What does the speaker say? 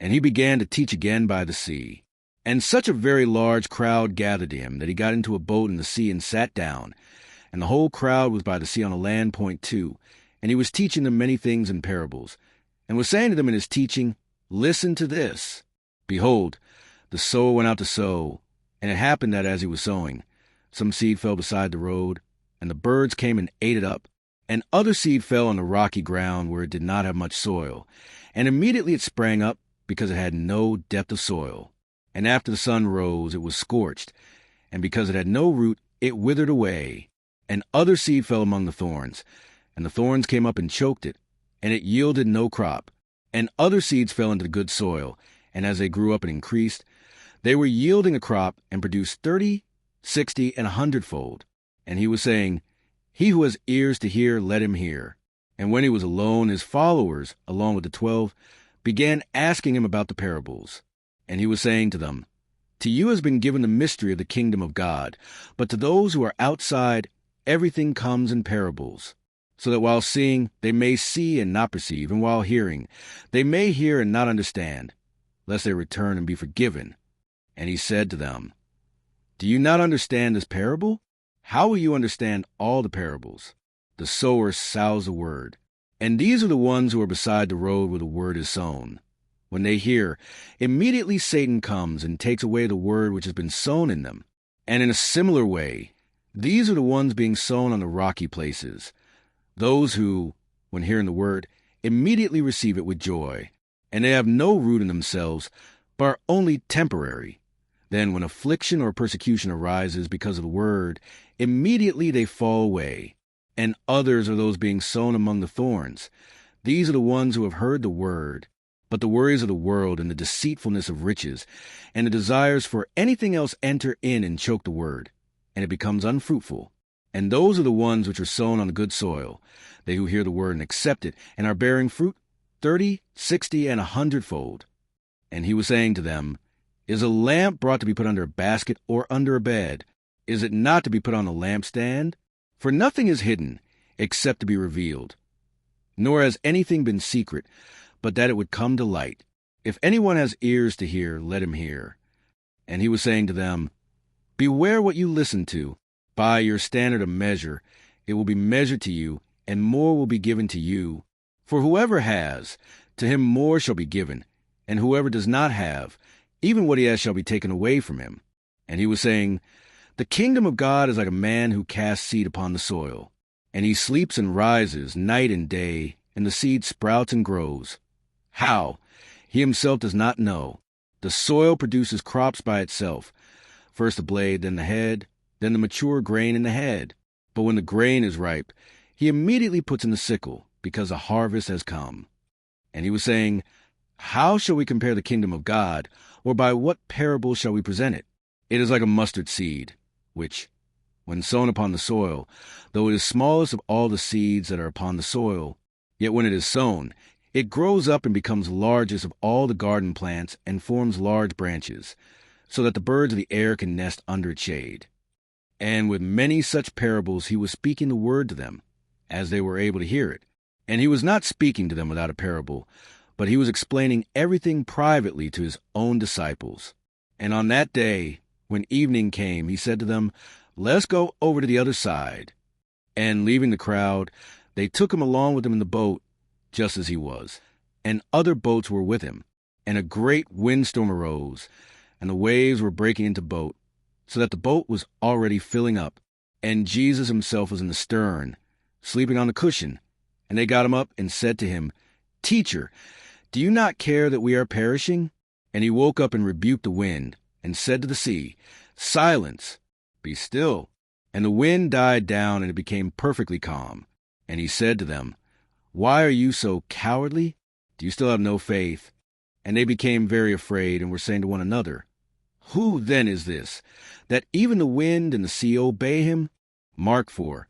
And he began to teach again by the sea. And such a very large crowd gathered to him that he got into a boat in the sea and sat down. And the whole crowd was by the sea on a land point too. And he was teaching them many things in parables, and was saying to them in his teaching, Listen to this. Behold, the sower went out to sow, and it happened that as he was sowing, some seed fell beside the road, and the birds came and ate it up. And other seed fell on the rocky ground where it did not have much soil, and immediately it sprang up, because it had no depth of soil. And after the sun rose, it was scorched, and because it had no root, it withered away. And other seed fell among the thorns, and the thorns came up and choked it, and it yielded no crop. And other seeds fell into the good soil, and as they grew up and increased, they were yielding a crop and produced 30, 60, and 100-fold. And he was saying, He who has ears to hear, let him hear. And when he was alone, his followers, along with the 12, began asking him about the parables. And he was saying to them, To you has been given the mystery of the kingdom of God, but to those who are outside, everything comes in parables, so that while seeing, they may see and not perceive, and while hearing, they may hear and not understand, lest they return and be forgiven. And he said to them, Do you not understand this parable? How will you understand all the parables? The sower sows the word. And these are the ones who are beside the road where the word is sown. When they hear, immediately Satan comes and takes away the word which has been sown in them. And in a similar way, these are the ones being sown on the rocky places, those who, when hearing the word, immediately receive it with joy, and they have no root in themselves, but are only temporary. Then when affliction or persecution arises because of the word, immediately they fall away. And others are those being sown among the thorns. These are the ones who have heard the word, but the worries of the world and the deceitfulness of riches and the desires for anything else enter in and choke the word, and it becomes unfruitful. And those are the ones which are sown on the good soil, they who hear the word and accept it, and are bearing fruit 30, 60, and 100-fold. And he was saying to them, Is a lamp brought to be put under a basket or under a bed? Is it not to be put on a lampstand? For nothing is hidden, except to be revealed, nor has anything been secret, but that it would come to light. If anyone has ears to hear, let him hear. And he was saying to them, Beware what you listen to. By your standard of measure, it will be measured to you, and more will be given to you. For whoever has, to him more shall be given, and whoever does not have, even what he has shall be taken away from him. And he was saying, The kingdom of God is like a man who casts seed upon the soil, and he sleeps and rises night and day, and the seed sprouts and grows. How? He himself does not know. The soil produces crops by itself, first the blade, then the head, then the mature grain in the head. But when the grain is ripe, he immediately puts in the sickle, because the harvest has come. And he was saying, How shall we compare the kingdom of God, or by what parable shall we present it? It is like a mustard seed, which, when sown upon the soil, though it is smallest of all the seeds that are upon the soil, yet when it is sown, it grows up and becomes largest of all the garden plants and forms large branches, so that the birds of the air can nest under its shade. And with many such parables he was speaking the word to them, as they were able to hear it. And he was not speaking to them without a parable, but he was explaining everything privately to his own disciples. And on that day, when evening came, he said to them, Let us go over to the other side. And leaving the crowd, they took him along with them in the boat, just as he was. And other boats were with him. And a great windstorm arose, and the waves were breaking into the boat, so that the boat was already filling up. And Jesus himself was in the stern, sleeping on the cushion. And they got him up and said to him, Teacher, do you not care that we are perishing? And he woke up and rebuked the wind, and said to the sea, Silence, be still. And the wind died down, and it became perfectly calm. And he said to them, Why are you so cowardly? Do you still have no faith? And they became very afraid, and were saying to one another, Who then is this, that even the wind and the sea obey him? Mark 4.